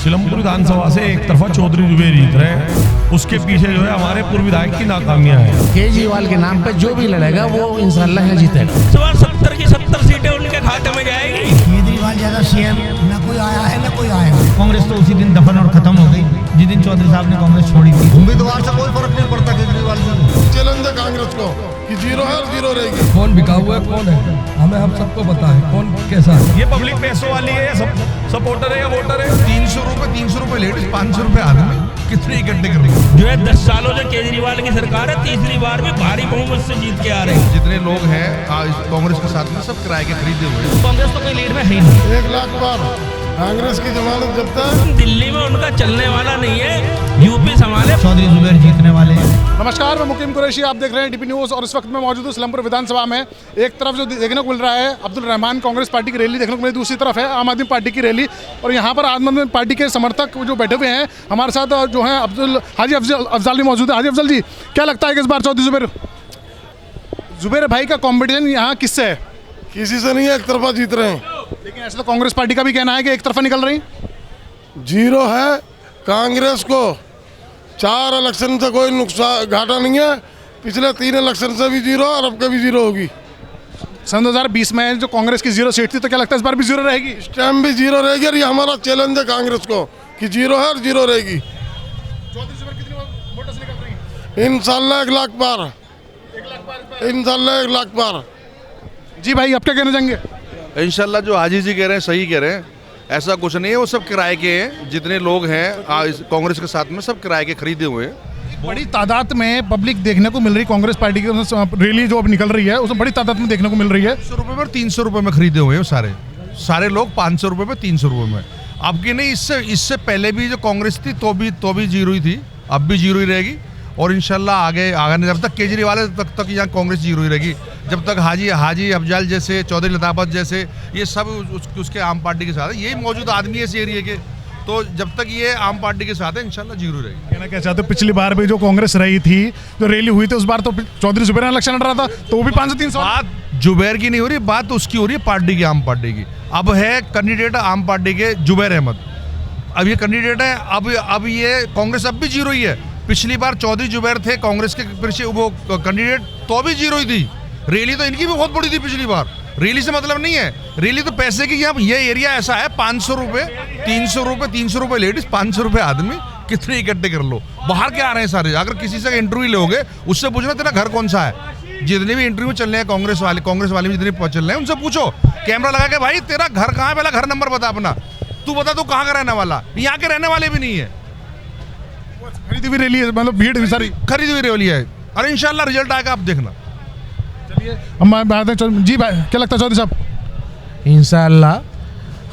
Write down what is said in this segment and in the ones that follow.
सिलमपुर विधानसभा से एक तरफा चौधरी जुबेर जीत रहे हैं, उसके पीछे जो है हमारे पूर्व विधायक की नाकामियां हैं। केजरीवाल के नाम पे जो भी लड़ेगा वो इंशाल्लाह यहाँ जीतेगा। 70 की 70 सीटें उनके खाते में जाएगी। केजरीवाल जैसा सीएम न कोई आया है न कोई आएगा। कांग्रेस तो उसी दिन दफन और खत्म हो गई जिस दिन चौधरी साहब ने कांग्रेस छोड़ी थी। उम्मीदवार से कोई फर्क नहीं पड़ता केजरीवाल से। चैलेंज है कांग्रेस को कि जीरो है और जीरो रहेगी। कौन बिका हुआ है कौन है हमें हम सबको पता है कौन कैसा है। ये पब्लिक पैसों वाली है, सब सपोर्टर है या वोटर है। 300 रुपए लेडीज, 500 रुपए आदमी, कितने इकट्ठे कर रहे जो है 10 सालों से केजरीवाल की सरकार है, तीसरी बार भी भारी बहुमत से जीत के आ रहे हैं। जितने लोग हैं कांग्रेस के साथ में सब किराए के खरीदे हुए हैं। कांग्रेस तो कोई लीड में है ही नहीं। 1 लाख पार कांग्रेस की जमानत जब तक दिल्ली में उनका चलने वाला नहीं है, यूपी संभाले। चौधरी जुबेर जीतने वाले हैं। नमस्कार, मैं मुकीम कुरैशी, आप देख रहे हैं डीपी न्यूज़ और इस वक्त मैं मौजूद हूँ सिलमपुर विधानसभा में। एक तरफ जो देखने को मिल रहा है अब्दुल रहमान कांग्रेस पार्टी की रैली देखने को मिली, दूसरी तरफ है आम आदमी पार्टी की रैली। और यहाँ पर आम आदमी पार्टी के समर्थक जो बैठे हुए हैं हमारे साथ जो हैं हाजी अफजल भी मौजूद है। हाजी अफजल जी, क्या लगता है कि इस बार चौधरी जुबेर भाई का कॉम्पिटिशन यहाँ किससे है? किसी से नहीं है, एक तरफा जीत रहे हैं। लेकिन ऐसा तो कांग्रेस पार्टी का भी कहना है कि एक तरफा निकल रही। जीरो है कांग्रेस को। 4 इलेक्शन से कोई नुकसान घाटा नहीं है, पिछले 3 इलेक्शन से भी जीरो और अब का भी जीरो होगी। सन 2020 में जो कांग्रेस की 0 सीट थी, तो क्या लगता है इस बार भी 0 रहेगी? इस टाइम भी जीरो रहेगी और ये हमारा चैलेंज है कांग्रेस को कि जीरो है और जीरो रहेगी। इंशाल्लाह 1 लाख पार, इंशाल्लाह 1 लाख पार। जी भाई, आप क्या कहना चाहेंगे? इंशाल्लाह जो हाजी जी कह रहे हैं सही कह रहे हैं, ऐसा कुछ नहीं है। वो सब किराए के हैं, जितने लोग हैं कांग्रेस के साथ में सब किराए के खरीदे हुए हैं। बड़ी तादाद में पब्लिक देखने को मिल रही कांग्रेस पार्टी की रैली जो अब निकल रही है उसमें बड़ी तादाद में देखने को मिल रही है। 100 रुपए में 300 रुपए में खरीदे हुए हैं सारे लोग 500 रुपए में 300 रुपए में। अब की नहीं, इससे पहले भी जो कांग्रेस थी तो भी जीरो ही थी, अब भी जीरो ही रहेगी। और इंशाल्लाह आगे जब तक केजरीवाल है तक यहाँ कांग्रेस जीरो ही रहेगी। जब तक हाजी अफजल जैसे, चौधरी लताफत जैसे, ये सब उसके आम पार्टी के साथ है। यही मौजूद आदमी है इस एरिया के, तो जब तक ये आम पार्टी के साथ है इंशाल्लाह जीरो रहेगी। कहना क्या चाहते हो, पिछली बार भी जो कांग्रेस रही थी, जो रैली हुई थी, उस बार तो चौधरी जुबेर इलेक्शन लड़ रहा था तो वो भी 500-300। बात जुबैर की नहीं हो रही, बात उसकी हो रही है पार्टी की, आम पार्टी की। अब है कैंडिडेट आम पार्टी के जुबैर अहमद, अब ये कैंडिडेट है। अब ये कांग्रेस अब भी जीरो ही है। पिछली बार चौधरी जुबैर थे कांग्रेस के वो कैंडिडेट, तो भी जीरो ही थी। रैली तो इनकी भी बहुत बड़ी थी पिछली बार। रैली से मतलब नहीं है, रैली तो पैसे की। यहाँ ये एरिया ऐसा है, 500 रुपए 300 रुपए लेडीज, 500 रुपए आदमी, कितने इकट्ठे कर लो। बाहर के आ रहे हैं सारे। अगर किसी से इंटरव्यू लोगे, उससे पूछना तेरा घर कौन सा है। जितने भी इंटरव्यू चल रहे हैं कांग्रेस वाले में जितने चल रहे हैं, उनसे पूछो कैमरा लगा के, भाई तेरा घर कहाँ है, पहला घर नंबर बता अपना, तू बता तू कहाँ का रहने वाला। यहाँ के रहने वाले भी नहीं है। खरीदी हुई रैली है, मतलब भीड़ भी सारी खरीदी हुई रैली है। और इंशाल्लाह रिजल्ट आएगा, आप देखना। चलिए हम बात हैं। जी भाई, क्या लगता है चौधरी साहब? इंशाल्लाह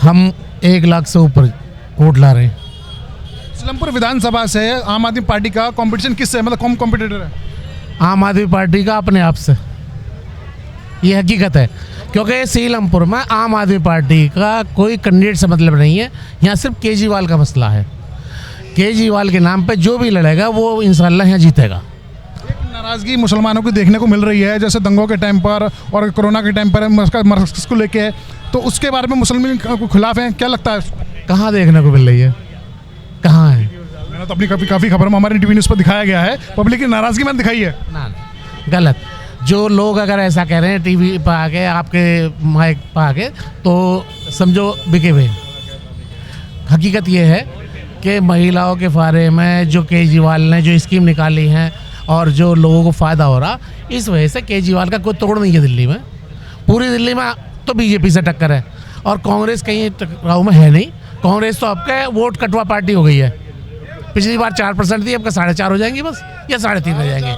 हम 1 लाख से ऊपर वोट ला रहे हैं। सिलमपुर विधानसभा से आम आदमी पार्टी का कंपटीशन किससे है, मतलब कौन कॉम्पिटिटर है? आम आदमी पार्टी का अपने आप से, ये हकीकत है। क्योंकि सीलमपुर में आम आदमी पार्टी का कोई कैंडिडेट से मतलब नहीं है, यहाँ सिर्फ केजरीवाल का मसला है। केजरीवाल के नाम पे जो भी लड़ेगा वो इंशाल्लाह यहाँ जीतेगा। एक नाराज़गी मुसलमानों की देखने को मिल रही है, जैसे दंगों के टाइम पर और कोरोना के टाइम पर मर्कज़ को लेके, तो उसके बारे में मुसलमान के खिलाफ हैं, क्या लगता है? कहाँ देखने को मिल रही है, कहाँ है? मैंने तो अपनी काफ़ी खबर में हमारे टीवी न्यूज़ पर दिखाया गया है, पब्लिक की नाराज़गी मैंने दिखाई है। ना, गलत। जो लोग अगर ऐसा कह रहे हैं टीवी पर आके, आपके माइक पर आके, तो समझो बिके हुए। हकीकत ये है कि महिलाओं के बारे में जो केजरीवाल ने जो स्कीम निकाली है और जो लोगों को फ़ायदा हो रहा, इस वजह से केजरीवाल का कोई तोड़ नहीं है दिल्ली में। पूरी दिल्ली में तो बीजेपी से टक्कर है और कांग्रेस कहीं टकराव में है नहीं। कांग्रेस तो आपके वोट कटवा पार्टी हो गई है। पिछली बार 4% थी, अब का 4.5 हो जाएंगी बस, या 3.5 हो जाएंगे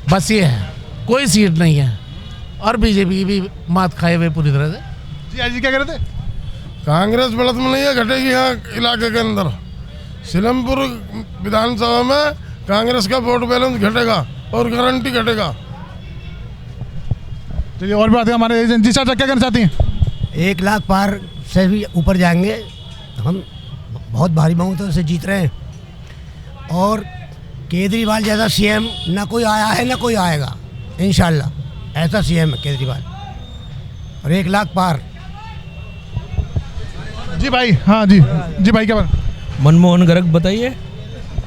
बस। ये है, कोई सीट नहीं है और बीजेपी की भी मात खाए हुए पूरी तरह से। जी आज क्या कह रहे थे? कांग्रेस बढ़त में नहीं है, घटेगी यहाँ इलाके के अंदर। सिलमपुर विधानसभा में कांग्रेस का वोट बैलेंस घटेगा और गारंटी घटेगा। चलिए और भी बात है हमारे एजेंट। जी चाचा, क्या कहना चाहती हैं? 1 लाख पार से भी ऊपर जाएंगे हम, बहुत भारी बहुमतों से जीत रहे हैं। और केजरीवाल जैसा सीएम ना कोई आया है ना कोई आएगा, इंशाल्लाह ऐसा सीएम है केजरीवाल। और 1 लाख पार। जी भाई, हाँ जी भाई, क्या बात? मनमोहन गर्ग बताइए।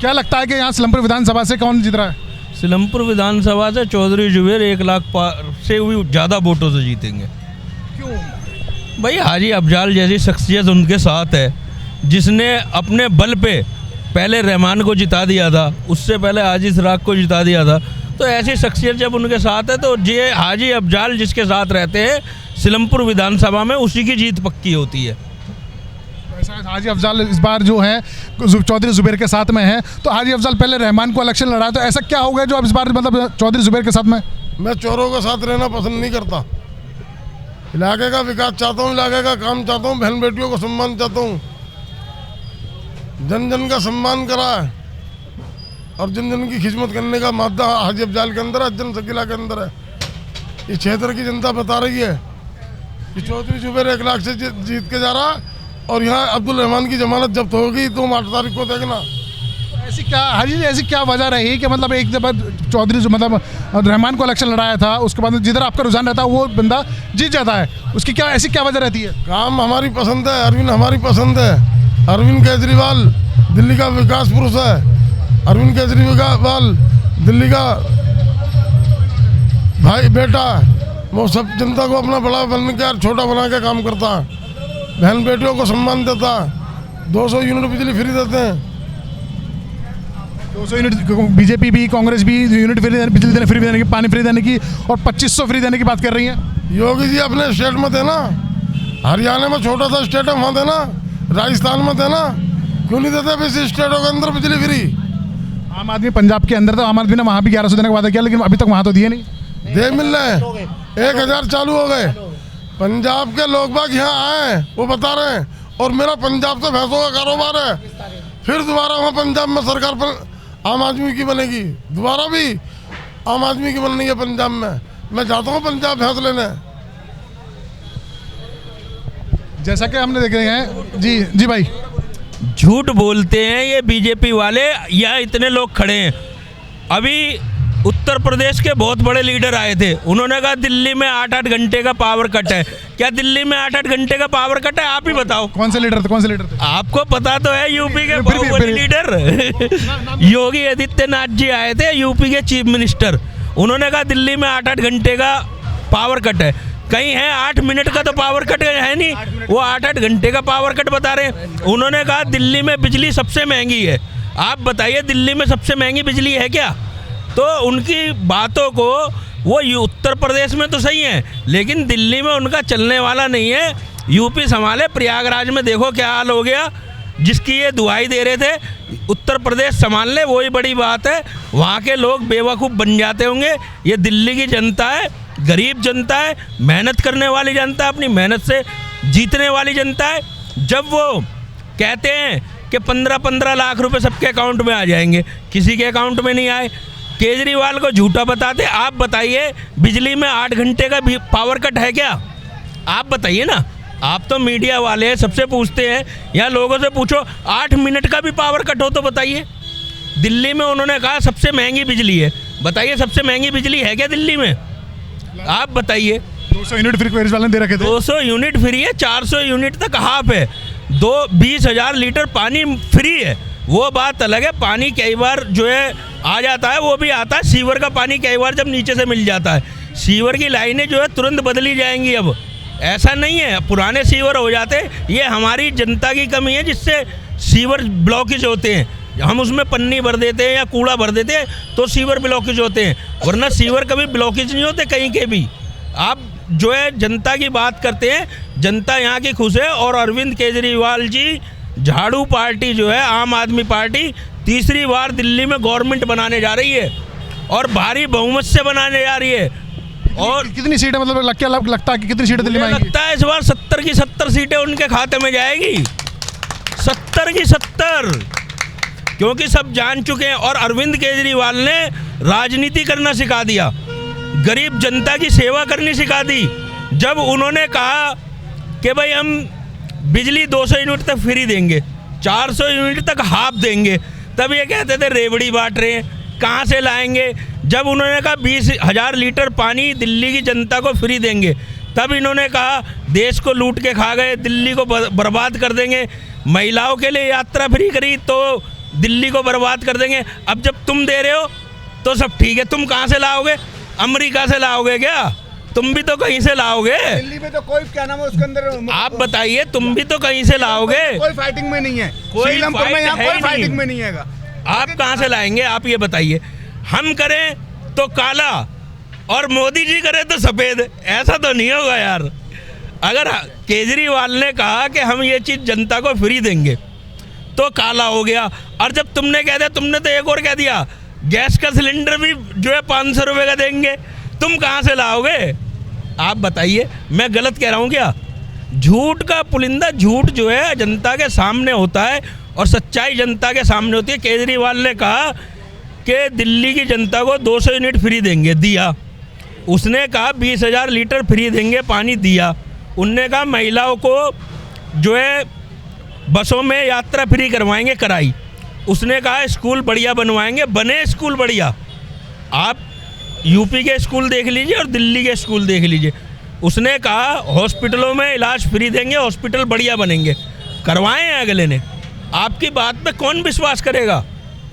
क्या लगता है कि यहाँ सिलमपुर विधानसभा से कौन जीत रहा है? सिलमपुर विधानसभा से चौधरी जुबेर 1 लाख से भी ज़्यादा वोटों से जीतेंगे। क्यों? भाई हाजी अफजाल जैसी शख्सियत उनके साथ है, जिसने अपने बल पे पहले रहमान को जिता दिया था, उससे पहले हाजी सराग को जिता दिया था। तो ऐसी शख्सियत जब उनके साथ है तो ये हाजी अफजाल जिसके साथ रहते हैं सिलमपुर विधानसभा में, उसी की जीत पक्की होती है। ऐसा हाजी अफजाल इस बार जो है चौधरी जुबेर के साथ में है, तो हाजी अफजाल पहले रहमान को इलेक्शन लड़ा, तो ऐसा क्या होगा जो अब इस बार मतलब चौधरी जुबेर के साथ में? मैं चोरों के साथ रहना पसंद नहीं करता। इलाके का विकास चाहता हूँ, इलाके का काम चाहता हूँ, बहन बेटियों को सम्मान चाहता हूँ, जन जन का सम्मान करा है और जन जन की खिदमत करने का मादा हाजी अफजाल के अंदर है, जनशकीला के अंदर है। इस क्षेत्र की जनता बता रही है कि चौधरी जुबेर 1 लाख से जीत के जा रहा है और यहाँ अब्दुल रहमान की जमानत जब्त होगी तो 8 तारीख को देखना। ऐसी क्या हाजी जी, ऐसी क्या वजह रही कि मतलब एक जब चौधरी जो मतलब रहमान को इलेक्शन लड़ाया था, उसके बाद जिधर आपका रुझान रहता है वो बंदा जीत जाता है, उसकी क्या ऐसी क्या वजह रहती है? काम हमारी पसंद है, अरविंद हमारी पसंद है। अरविंद केजरीवाल दिल्ली का विकास पुरुष है। अरविंद केजरीवाल दिल्ली का भाई बेटा है। वो सब जनता को अपना बड़ा बन के छोटा बना के काम करता है, बहन बेटियों को सम्मान देता है, 200 यूनिट बिजली फ्री देते हैं। 200 यूनिट बीजेपी भी, कांग्रेस भी यूनिट फ्री बिजली देने, फ्री देने की, पानी फ्री देने की और 2500 फ्री देने की बात कर रही हैं। योगी जी अपने स्टेट में देना, हरियाणा में छोटा सा स्टेट है वहाँ देना, राजस्थान में देना, क्यों नहीं देते किसी स्टेटों के अंदर बिजली फ्री? आम आदमी पंजाब के अंदर, तो आम आदमी ने वहाँ भी 1100 देने का वादा किया, लेकिन अभी तक वहाँ तो दिए नहीं। दे मिल रहे हैं, 1000 चालू हो गए। पंजाब के लोग बाग यहाँ आए हैं, वो बता रहे हैं, और मेरा पंजाब से भैंसों का कारोबार है। फिर दोबारा वहाँ पंजाब में सरकार पर आम आदमी की बनेगी, दोबारा भी आम आदमी की बननी है पंजाब में। मैं जाता हूँ पंजाब भैंस लेने। जैसा कि हमने देख रहे हैं जी भाई, झूठ बोलते हैं ये बीजेपी वाले। यहाँ इतने लोग खड़े हैं, अभी उत्तर प्रदेश के बहुत बड़े लीडर आए थे, उन्होंने कहा दिल्ली में 8-8 घंटे का पावर कट है। क्या दिल्ली में 8-8 घंटे का पावर कट है? आप ही बताओ। कौन से लीडर थे? आपको पता तो है, यूपी के बाहुबली लीडर योगी आदित्यनाथ जी आए थे, यूपी के चीफ मिनिस्टर। उन्होंने कहा दिल्ली में 8-8 घंटे का पावर कट है। कहीं है 8 मिनट का तो पावर कट है नहीं, वो 8-8 घंटे का पावर कट बता रहे हैं। उन्होंने कहा दिल्ली में बिजली सबसे महंगी है। आप बताइए दिल्ली में सबसे महंगी बिजली है क्या? तो उनकी बातों को वो उत्तर प्रदेश में तो सही है, लेकिन दिल्ली में उनका चलने वाला नहीं है। यूपी संभाले, प्रयागराज में देखो क्या हाल हो गया, जिसकी ये दुहाई दे रहे थे उत्तर प्रदेश संभाल ले, वही बड़ी बात है। वहाँ के लोग बेवकूफ़ बन जाते होंगे। ये दिल्ली की जनता है, गरीब जनता है, मेहनत करने वाली जनता है, अपनी मेहनत से जीतने वाली जनता है। जब वो कहते हैं कि 15-15 लाख रुपए सबके अकाउंट में आ जाएंगे, किसी के अकाउंट में नहीं आए। केजरीवाल को झूठा बताते। आप बताइए बिजली में 8 घंटे का भी पावर कट है क्या? आप बताइए ना, आप तो मीडिया वाले हैं, सबसे पूछते हैं, या लोगों से पूछो 8 मिनट का भी पावर कट हो तो बताइए। दिल्ली में उन्होंने कहा सबसे महंगी बिजली है, बताइए सबसे महंगी बिजली है क्या दिल्ली में? आप बताइए। 200 यूनिट फ्री केजरीवाल ने दे रखे थे। 200 यूनिट फ्री है, 400 यूनिट तक हाफ है, 20,000 लीटर पानी फ्री है। वो बात अलग है, पानी कई बार जो है आ जाता है, वो भी आता है। सीवर का पानी कई बार जब नीचे से मिल जाता है, सीवर की लाइनें जो है तुरंत बदली जाएंगी। अब ऐसा नहीं है पुराने सीवर हो जाते, ये हमारी जनता की कमी है जिससे सीवर ब्लॉकेज होते हैं। हम उसमें पन्नी भर देते हैं या कूड़ा भर देते हैं तो सीवर ब्लॉकेज होते हैं, वरना सीवर कभी ब्लॉकेज नहीं होते कहीं के भी। आप जो है जनता की बात करते हैं, जनता यहाँ की खुश है। और अरविंद केजरीवाल जी, झाड़ू पार्टी जो है, आम आदमी पार्टी, तीसरी बार दिल्ली में गवर्नमेंट बनाने जा रही है और भारी बहुमत से बनाने जा रही है। और कितनी सीटें मतलब क्या लगता है कि कितनी सीटें दिल्ली में आएंगी? लगता है इस बार 70 की 70 सीटें उनके खाते में जाएगी, 70 की 70, क्योंकि सब जान चुके हैं। और अरविंद केजरीवाल ने राजनीति करना सिखा दिया, गरीब जनता की सेवा करनी सिखा दी। जब उन्होंने कहा कि भाई हम बिजली 200 यूनिट तक फ्री देंगे, 400 यूनिट तक हाफ देंगे, तब ये कहते थे रेवड़ी बांट रहे हैं, कहाँ से लाएंगे। जब उन्होंने कहा 20,000 लीटर पानी दिल्ली की जनता को फ्री देंगे, तब इन्होंने कहा देश को लूट के खा गए, दिल्ली को बर्बाद कर देंगे, महिलाओं के लिए यात्रा फ्री करी तो दिल्ली को बर्बाद कर देंगे। अब जब तुम दे रहे हो तो सब ठीक है, तुम कहाँ से लाओगे? अमेरिका से लाओगे क्या? तुम भी तो कहीं से लाओगे। दिल्ली में तो कोई क्या नाम है उसके अंदर, आप बताइए, तुम भी तो कहीं से लाओगे। कोई फाइटिंग में नहीं है, कोई सीलमपुर में यहाँ फाइट है कोई ही फाइटिंग नहीं। में नहीं है। आप कहाँ से लाएंगे? आप ये बताइए। हम करें तो काला और मोदी जी करे तो सफेद, ऐसा तो नहीं होगा यार। अगर केजरीवाल ने कहा कि हम ये चीज़ जनता को फ्री देंगे तो काला हो गया, और जब तुमने कह दिया, तुमने तो एक और कह दिया गैस का सिलेंडर भी जो है 500 रुपये का देंगे, तुम कहाँ से लाओगे? आप बताइए, मैं गलत कह रहा हूँ क्या? झूठ का पुलिंदा, झूठ जो है जनता के सामने होता है और सच्चाई जनता के सामने होती है। केजरीवाल ने कहा कि दिल्ली की जनता को 200 यूनिट फ्री देंगे, दिया। उसने कहा 20,000 लीटर फ्री देंगे पानी, दिया। उनने कहा महिलाओं को जो है बसों में यात्रा फ्री करवाएंगे, कराई। उसने कहा स्कूल बढ़िया बनवाएंगे, बने स्कूल बढ़िया। आप यूपी के स्कूल देख लीजिए और दिल्ली के स्कूल देख लीजिए। उसने कहा हॉस्पिटलों में इलाज फ्री देंगे, हॉस्पिटल बढ़िया बनेंगे, करवाए हैं अगले ने। आपकी बात पे कौन विश्वास करेगा?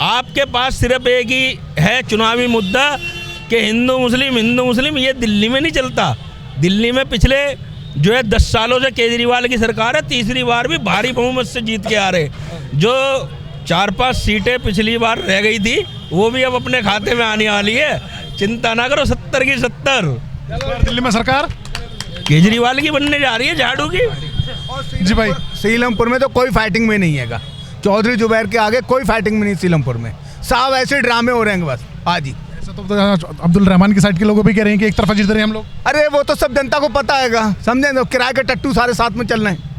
आपके पास सिर्फ एक ही है चुनावी मुद्दा कि हिंदू मुस्लिम। ये दिल्ली में नहीं चलता। दिल्ली में पिछले जो है 10 सालों से केजरीवाल की सरकार है, तीसरी बार भी भारी बहुमत से जीत के आ रहे। जो 4-5 सीटें पिछली बार रह गई थी वो भी अब अपने खाते में आने वाली है। चिंता ना करो, 70 की 70 दिल्ली में सरकार केजरीवाल की बनने जा रही है, झाड़ू की। जी भाई, सीलमपुर में तो कोई फाइटिंग में नहीं है। चौधरी जुबैर के आगे कोई फाइटिंग में नहीं सीलमपुर में, साफ ऐसे ड्रामे हो रहे हैं बस। हाँ जी, तो अब्दुल रहमान की साइड के लोग भी कह रहे हैं कि एक तरफा जीत रहे हैं हम लोग। अरे वो तो सब जनता को पता है, समझे ना। किराए के टट्टू सारे साथ में चल रहे हैं,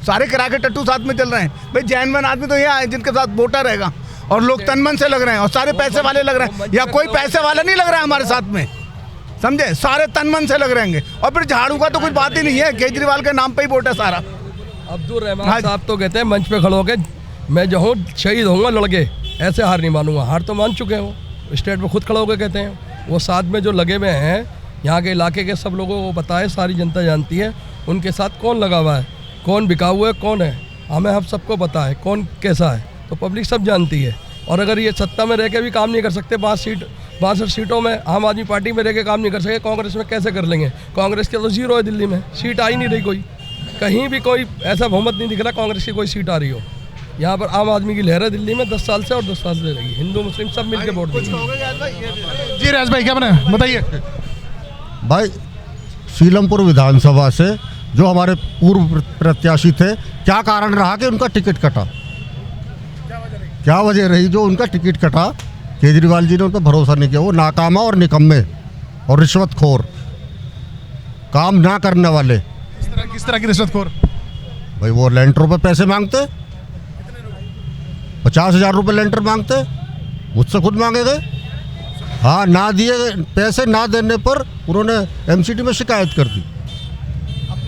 सारे किराए के टट्टू साथ में चल रहे हैं। भाई जैनमन आदमी तो यहाँ है जिनके साथ वोटर रहेगा, और लोग तन मन से लग रहे हैं, और सारे पैसे वाले लग रहे हैं। या कोई पैसे वाला नहीं लग रहा है हमारे साथ में, समझे। सारे तन मन से लग रहेंगे। और फिर झाड़ू का तो कुछ बात ही नहीं है, केजरीवाल के नाम पे ही वोट है सारा। अब्दुल रहमान साहब तो कहते हैं मंच पे खड़े होकर, मैं जो हूँ शहीद होऊंगा लड़के, ऐसे हार नहीं मानूंगा। हार तो मान चुके हैं, वो स्टेट में खुद खड़े होकर कहते हैं। वो साथ में जो लगे हुए हैं, यहाँ के इलाके के सब लोगों को पता है, सारी जनता जानती है उनके साथ कौन लगा हुआ है, कौन बिका हुआ है, कौन है। हमें हम सबको पता है कौन कैसा है, तो पब्लिक सब जानती है। और अगर ये सत्ता में रह के भी काम नहीं कर सकते, 62 सीटों में आम आदमी पार्टी में रह के काम नहीं कर सके, कांग्रेस में कैसे कर लेंगे? कांग्रेस के तो 0 है दिल्ली में, सीट आ ही नहीं रही कोई, कहीं भी कोई ऐसा बहुमत नहीं दिख रहा कांग्रेस की कोई सीट आ रही हो। यहाँ पर आम आदमी की लहर है दिल्ली में 10 साल से, और 10 साल से रहेगी। हिंदू मुस्लिम सब मिलकर वोट देंगे। जी राज भाई क्या बने बताइए। भाई सीलमपुर विधानसभा से जो हमारे पूर्व प्रत्याशी थे, क्या कारण रहा कि उनका टिकट कटा? क्या वजह रही जो उनका टिकट कटा? केजरीवाल जी ने उन पर भरोसा नहीं किया। वो नाकामा और निकम्मे और रिश्वतखोर, काम ना करने वाले। किस तरह की रिश्वतखोर? भाई वो लेंटरों पे पैसे मांगते, 50,000 रुपये लेंटर मांगते, मुझसे खुद मांगे गए। हाँ, ना दिए पैसे, ना देने पर उन्होंने एमसीडी में शिकायत कर दी।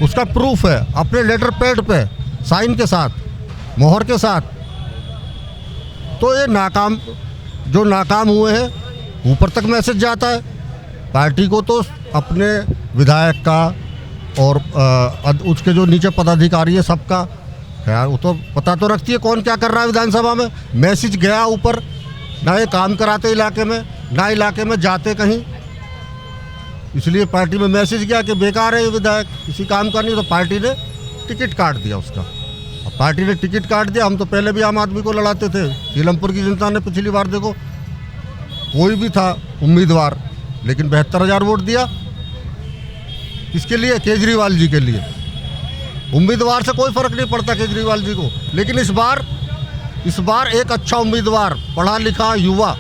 उसका प्रूफ है अपने लेटर पैड पे साइन के साथ, मोहर के साथ। तो ये जो नाकाम हुए हैं, ऊपर तक मैसेज जाता है पार्टी को, तो अपने विधायक का और उसके जो नीचे पदाधिकारी है सबका खैर, वो तो पता तो रखती है कौन क्या कर रहा है विधानसभा में। मैसेज गया ऊपर, ना ये काम कराते इलाके में, ना इलाके में जाते कहीं। इसलिए पार्टी में मैसेज गया कि बेकार है ये विधायक, किसी काम का नहीं, तो पार्टी ने टिकट काट दिया उसका। अब पार्टी ने टिकट काट दिया। हम तो पहले भी आम आदमी को लड़ाते थे। सीलमपुर की जनता ने पिछली बार देखो, कोई भी था उम्मीदवार, लेकिन 72,000 वोट दिया। किसके लिए? केजरीवाल जी के लिए। उम्मीदवार से कोई फर्क नहीं पड़ता केजरीवाल जी को, लेकिन इस बार एक अच्छा उम्मीदवार, पढ़ा लिखा युवा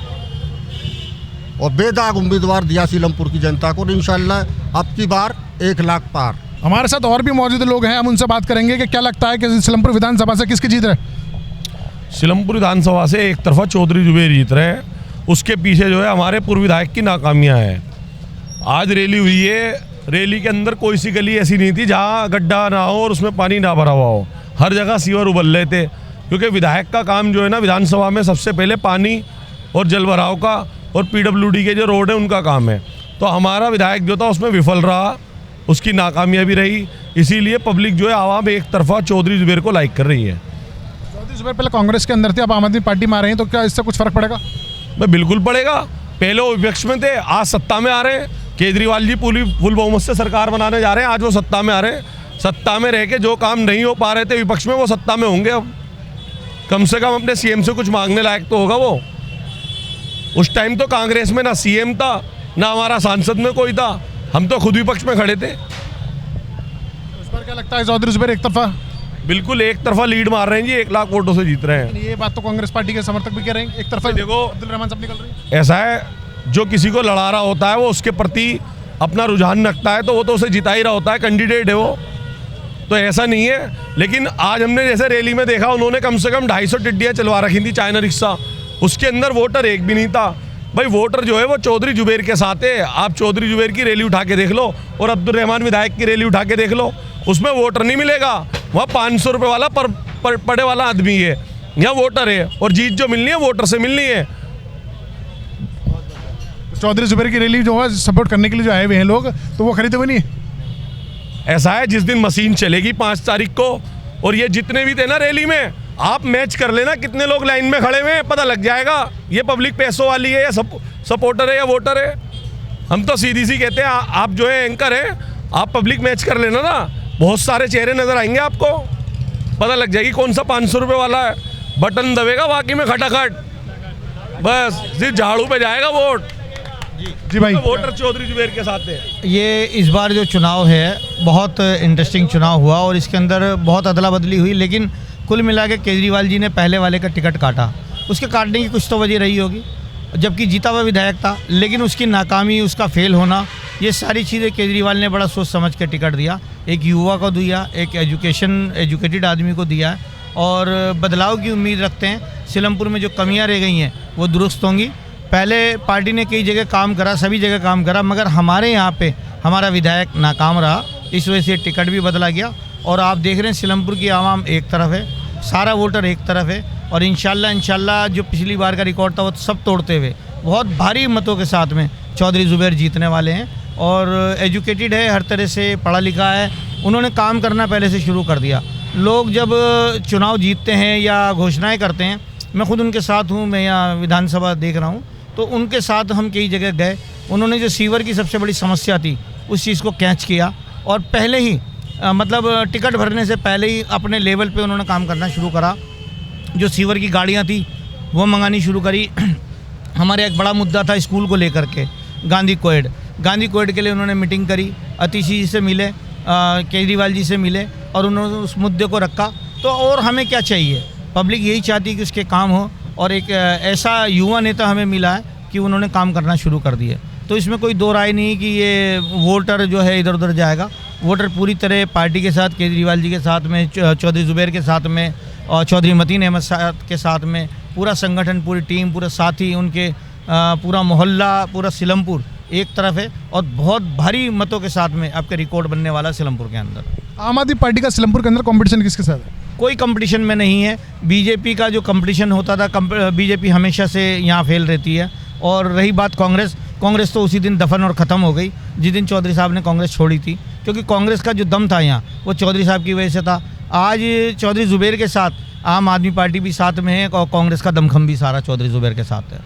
और बेदाग उम्मीदवार दिया सीलमपुर की जनता को। इंशाल्लाह अब की बार 1 लाख पार। हमारे साथ और भी मौजूद लोग हैं, हम उनसे बात करेंगे कि क्या लगता है कि सीलमपुर विधानसभा से किसकी जीत रहे? सीलमपुर विधानसभा से एक तरफा चौधरी जुबैर जीत रहे हैं। उसके पीछे जो है हमारे पूर्व विधायक की नाकामियाँ हैं। आज रैली हुई है, रैली के अंदर कोई सी गली ऐसी नहीं थी जहाँ गड्ढा ना हो और उसमें पानी ना भरा हुआ हो। हर जगह सीवर उबल रहे थे, क्योंकि विधायक का काम जो है ना विधानसभा में सबसे पहले पानी और जल भराव का और पीडब्ल्यूडी के जो रोड है उनका काम है। तो हमारा विधायक जो था उसमें विफल रहा, उसकी नाकामयाबी रही। इसीलिए पब्लिक जो है आवाम एक तरफा चौधरी जुबैर को लाइक कर रही है। चौधरी जुबैर पहले कांग्रेस के अंदर थे, अब आम आदमी पार्टी में आ रहे हैं, तो क्या इससे कुछ फर्क पड़ेगा? भाई बिल्कुल पड़ेगा। पहले वो विपक्ष में थे, आज सत्ता में आ रहे हैं। केजरीवाल जी पूरी फुल बहुमत से सरकार बनाने जा रहे हैं, आज वो सत्ता में आ रहे हैं। सत्ता में रह के जो काम नहीं हो पा रहे थे विपक्ष में, वो सत्ता में होंगे। अब कम से कम अपने सीएम से कुछ मांगने लायक तो होगा वो। उस टाइम तो कांग्रेस में ना सीएम था, ना हमारा सांसद में कोई था, हम तो खुद विपक्ष में खड़े थे। इस पर क्या लगता है चौधरी जुबैर एक तरफा? बिल्कुल एक तरफा लीड मार रहे हैं जी, 1 लाख वोटों से जीत रहे हैं। ये बात तो कांग्रेस पार्टी के समर्थक भी कह रहे हैं, एक तरफा देखो अब्दुल रहमान साहब निकल रही है। ऐसा है, जो किसी को लड़ा रहा होता है वो उसके प्रति अपना रुझान रखता है, तो वो तो उसे जिता ही रहा होता है, कैंडिडेट है वो, तो ऐसा नहीं है। लेकिन आज हमने जैसे रैली में देखा, उन्होंने कम से कम 250 टिड्डियाँ चलवा रखी थी, चाइना रिक्शा, उसके अंदर वोटर एक भी नहीं था। भाई वोटर जो है वो चौधरी जुबैर के साथ है। आप चौधरी जुबैर की रैली उठा के देख लो और अब्दुल रहमान विधायक की रैली उठा के देख लो, उसमें वोटर नहीं मिलेगा। वहाँ 500 रुपये वाला पड़े वाला आदमी है, यहाँ वोटर है, और जीत जो मिलनी है वोटर से मिलनी है। चौधरी जुबैर की रैली जो है सपोर्ट करने के लिए जो आए हुए हैं लोग, तो वो खरीदे हुए नहीं? ऐसा है, जिस दिन मशीन चलेगी 5 तारीख को, और ये जितने भी थे ना रैली में, आप मैच कर लेना कितने लोग लाइन में खड़े हुए हैं, पता लग जाएगा ये पब्लिक पैसों वाली है या सपोर्टर है या वोटर है। हम तो सीधी सी कहते हैं, आप जो है एंकर हैं, आप पब्लिक मैच कर लेना ना, बहुत सारे चेहरे नजर आएंगे आपको, पता लग जाएगी कौन सा 500 रुपये वाला है। बटन दबेगा बाकी में खटाखट, बस सिर्फ झाड़ू पे जाएगा वोट। जी भाई, तो वोटर चौधरी जुबैर के साथ है। ये इस बार जो चुनाव है बहुत इंटरेस्टिंग चुनाव हुआ और इसके अंदर बहुत अदला बदली हुई, लेकिन कुल मिला के केजरीवाल जी ने पहले वाले का टिकट काटा। उसके काटने की कुछ तो वजह रही होगी, जबकि जीता हुआ विधायक था, लेकिन उसकी नाकामी, उसका फेल होना, ये सारी चीज़ें केजरीवाल ने बड़ा सोच समझ के टिकट दिया। एक युवा को दिया, एक एजुकेटेड आदमी को दिया है, और बदलाव की उम्मीद रखते हैं। सिलमपुर में जो कमियां रह गई हैं वो दुरुस्त होंगी। पहले पार्टी ने कई जगह काम करा, सभी जगह काम करा, मगर हमारे यहाँ पे हमारा विधायक नाकाम रहा, इस वजह से टिकट भी बदला गया। और आप देख रहे हैं सिलमपुर की आवाम एक तरफ है, सारा वोटर एक तरफ है, और इंशाल्लाह जो पिछली बार का रिकॉर्ड था वो सब तोड़ते हुए बहुत भारी मतों के साथ में चौधरी जुबैर जीतने वाले हैं। और एजुकेटेड है, हर तरह से पढ़ा लिखा है, उन्होंने काम करना पहले से शुरू कर दिया। लोग जब चुनाव जीतते हैं या घोषणाएं करते हैं, मैं खुद उनके साथ हूँ, मैं यहाँ विधानसभा देख रहा हूँ, तो उनके साथ हम कई जगह गए। उन्होंने जो सीवर की सबसे बड़ी समस्या थी उस चीज़ को कैच किया, और पहले ही मतलब टिकट भरने से पहले ही अपने लेवल पे उन्होंने काम करना शुरू करा। जो सीवर की गाड़ियाँ थी वो मंगानी शुरू करी। हमारे एक बड़ा मुद्दा था स्कूल को लेकर के, गांधी कोएड के लिए उन्होंने मीटिंग करी, अतिशी जी से मिले, केजरीवाल जी से मिले, और उन्होंने उस मुद्दे को रखा। तो और हमें क्या चाहिए, पब्लिक यही चाहती है कि उसके काम हो, और एक ऐसा युवा नेता हमें मिला है कि उन्होंने काम करना शुरू कर दिए। तो इसमें कोई दो राय नहीं कि ये वोटर जो है इधर उधर जाएगा। वोटर पूरी तरह पार्टी के साथ, केजरीवाल जी के साथ में, चौधरी जुबैर के साथ में, और चौधरी मतीन अहमद के साथ में, पूरा संगठन, पूरी टीम, पूरे साथी उनके, पूरा मोहल्ला, पूरा सिलमपुर एक तरफ है, और बहुत भारी मतों के साथ में आपके रिकॉर्ड बनने वाला सिलमपुर के अंदर। आम आदमी पार्टी का सिलमपुर के अंदर कंपटीशन किसके साथ है? कोई कंपटीशन में नहीं है। बीजेपी का जो कंपटीशन होता था, बीजेपी हमेशा से यहाँ फेल रहती है। और रही बात कांग्रेस तो उसी दिन दफन और ख़त्म हो गई जिस दिन चौधरी साहब ने कांग्रेस छोड़ी थी, क्योंकि कांग्रेस का जो दम था यहाँ वो चौधरी साहब की वजह से था। आज चौधरी जुबैर के साथ आम आदमी पार्टी भी साथ में है, और कांग्रेस का दमखम भी सारा चौधरी जुबैर के साथ है।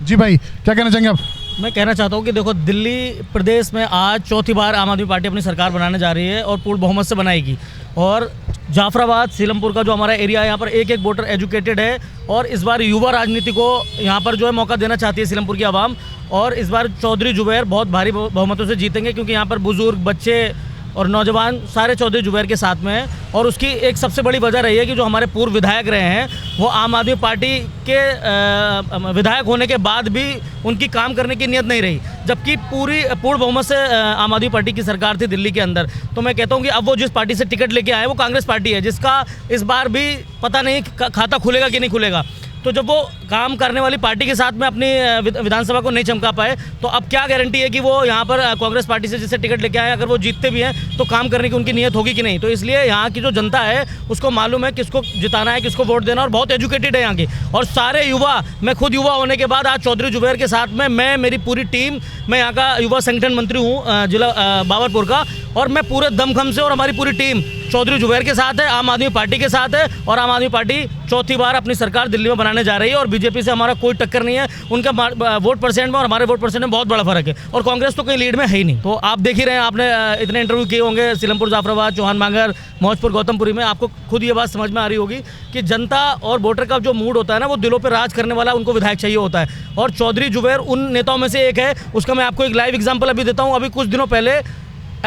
जी भाई, क्या कहना चाहेंगे आप? मैं कहना चाहता हूँ कि देखो, दिल्ली प्रदेश में आज चौथी बार आम आदमी पार्टी अपनी सरकार बनाने जा रही है और पूर्ण बहुमत से बनाएगी। और जाफराबाद, सीलमपुर का जो हमारा एरिया है, यहाँ पर एक वोटर एजुकेटेड है, और इस बार युवा राजनीति को यहाँ पर जो है मौका देना चाहती है सिलमपुर की आवाम। और इस बार चौधरी जुबैर बहुत भारी बहुमतों से जीतेंगे, क्योंकि यहाँ पर बुजुर्ग, बच्चे और नौजवान सारे चौधरी जुबैर के साथ में हैं। और उसकी एक सबसे बड़ी वजह रही है कि जो हमारे पूर्व विधायक रहे हैं वो आम आदमी पार्टी के विधायक होने के बाद भी उनकी काम करने की नीयत नहीं रही, जबकि पूर्ण बहुमत से आम आदमी पार्टी की सरकार थी दिल्ली के अंदर। तो मैं कहता हूँ कि अब वो जिस पार्टी से टिकट लेके आए वो कांग्रेस पार्टी है, जिसका इस बार भी पता नहीं खाता खुलेगा कि नहीं खुलेगा। तो जब वो काम करने वाली पार्टी के साथ में अपनी विधानसभा को नहीं चमका पाए, तो अब क्या गारंटी है कि वो यहाँ पर कांग्रेस पार्टी से जिससे टिकट लेके आए, अगर वो जीतते भी हैं तो काम करने की उनकी नीयत होगी कि नहीं। तो इसलिए यहाँ की जो जनता है उसको मालूम है किसको जिताना है, किसको वोट देना, और बहुत एजुकेटेड है यहाँ की। और सारे युवा, मैं खुद युवा होने के बाद आज चौधरी जुबैर के साथ में मैं, मेरी पूरी टीम, मैं यहाँ का युवा संगठन मंत्री हूँ जिला बाबरपुर का, और मैं पूरे दमखम से और हमारी पूरी टीम चौधरी जुबैर के साथ है, आम आदमी पार्टी के साथ है। और आम आदमी पार्टी चौथी बार अपनी सरकार दिल्ली में बनाने जा रही है और बीजेपी से हमारा कोई टक्कर नहीं है। उनका वोट परसेंट में और हमारे वोट परसेंट में बहुत बड़ा फर्क है, और कांग्रेस तो कहीं लीड में है ही नहीं। तो आप देख ही रहे हैं, आपने इतने इंटरव्यू किए होंगे सीलमपुर, जाफराबाद, चौहान बांगर, मौजपुर, गौतमपुरी में, आपको खुद ये बात समझ में आ रही होगी कि जनता और वोटर का जो मूड होता है ना, वो दिलों पर राज करने वाला उनको विधायक चाहिए होता है। और चौधरी जुबैर उन नेताओं में से एक है। उसका मैं आपको एक लाइव एग्जाम्पल अभी देता हूँ। अभी कुछ दिनों पहले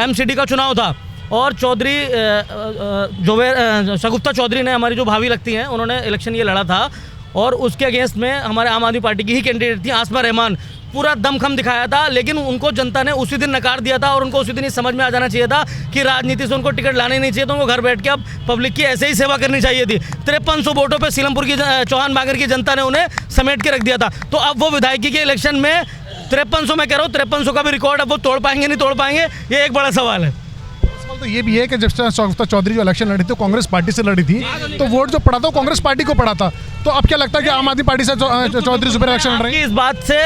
MCD का चुनाव था और चौधरी शगुफ्ता चौधरी ने, हमारी जो भाभी लगती हैं, उन्होंने इलेक्शन ये लड़ा था, और उसके अगेंस्ट में हमारे आम आदमी पार्टी की ही कैंडिडेट थी आसमा रहमान। पूरा दमखम दिखाया था, लेकिन उनको जनता ने उसी दिन नकार दिया था, और उनको उसी दिन ही समझ में आ जाना चाहिए था कि राजनीति से उनको टिकट लाने नहीं चाहिए, तो उनको घर बैठ के अब पब्लिक की ऐसे ही सेवा करनी चाहिए थी। 5300 वोटों पे सीलमपुर की, चौहान बांगर की जनता ने उन्हें समेट के रख दिया था। तो अब वो विधायकी के इलेक्शन में 5300, मैं कह रहा हूँ 5300 का भी रिकॉर्ड अब वो तोड़ पाएंगे नहीं तोड़ पाएंगे, ये एक बड़ा सवाल है। तो ये भी है कि जब शगुफ्ता चौधरी जो इलेक्शन लड़ी थी, कांग्रेस पार्टी से लड़ी थी, तो वोट जो पड़ा था वो कांग्रेस पार्टी को पड़ा था। तो अब क्या लगता है कि आम आदमी पार्टी से चौधरी जुबैर इलेक्शन लड़ रहे हैं? इस बात से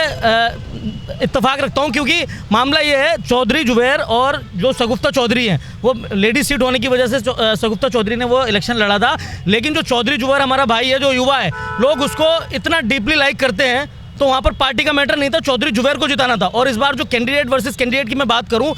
इत्तेफाक रखता हूं, क्योंकि मामला ये है, चौधरी जुबैर और जो शगुफ्ता चौधरी हैं, वो लेडी सीट होने की वजह से शगुफ्ता चौधरी ने वो इलेक्शन लड़ा था। लेकिन जो चौधरी जुबैर हमारा भाई है, जो युवा है, लोग उसको इतना डीपली लाइक करते हैं, तो वहाँ पर पार्टी का मैटर नहीं था, चौधरी जुबैर को जिताना था। और इस बार जो कैंडिडेट वर्सेस कैंडिडेट की मैं बात करूँ,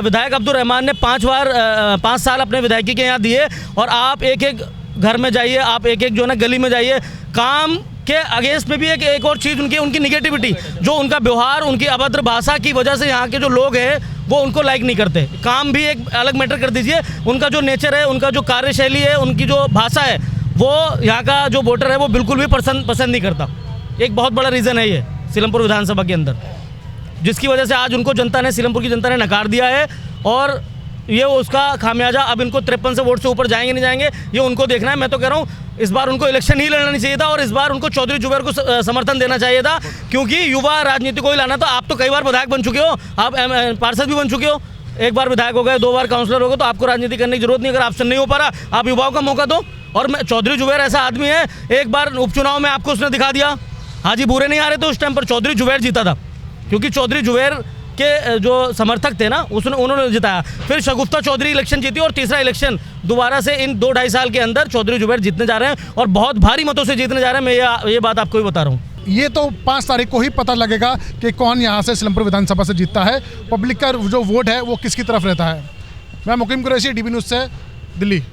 विधायक अब्दुल रहमान ने 5 साल अपने विधायकी के यहाँ दिए, और आप एक एक घर में जाइए, आप एक एक जो है ना गली में जाइए, काम के अगेंस्ट में भी एक और चीज़ उनकी निगेटिविटी, जो उनका व्यवहार, उनकी अभद्र भाषा की वजह से यहाँ के जो लोग हैं वो उनको लाइक नहीं करते। काम भी एक अलग मैटर कर दीजिए, उनका जो नेचर है, उनका जो कार्यशैली है, उनकी जो भाषा है, वो यहाँ का जो वोटर है वो बिल्कुल भी पसंद नहीं करता। एक बहुत बड़ा रीज़न है ये सीलमपुर विधानसभा के अंदर, जिसकी वजह से आज उनको जनता ने, सीलमपुर की जनता ने नकार दिया है, और ये उसका खामियाजा अब इनको 53 वोट से ऊपर जाएंगे नहीं जाएंगे, ये उनको देखना है। मैं तो कह रहा हूँ इस बार उनको इलेक्शन ही लड़ना नहीं चाहिए था, और इस बार उनको चौधरी जुबैर को समर्थन देना चाहिए था, क्योंकि युवा राजनीति को ही लाना था। आप तो कई बार विधायक बन चुके हो, आप पार्षद भी बन चुके हो, एक बार विधायक हो गए, 2 बार काउंसलर हो गए, तो आपको राजनीति करने की जरूरत नहीं। अगर आपसे नहीं हो पा रहा, आप युवाओं का मौका दो। और मैं, चौधरी जुबैर ऐसा आदमी है, एक बार उपचुनाव में आपको उसने दिखा दिया, हाजी बुरे नहीं आ रहे थे उस टाइम पर, चौधरी जुबैर जीता था, क्योंकि चौधरी जुबैर के जो समर्थक थे ना, उन्होंने जिताया। फिर शगुफ्ता चौधरी इलेक्शन जीती, और तीसरा इलेक्शन दोबारा से इन 2-2.5 साल के अंदर चौधरी जुबैर जीतने जा रहे हैं, और बहुत भारी मतों से जीतने जा रहे हैं। मैं ये बात आपको भी बता रहा हूँ। ये तो 5 तारीख को ही पता लगेगा कि कौन यहाँ से सीलमपुर विधानसभा से जीतता है, पब्लिक का जो वोट है वो किसकी तरफ रहता है। मैं मुकीम कुरैशी, DB न्यूज़ से, दिल्ली।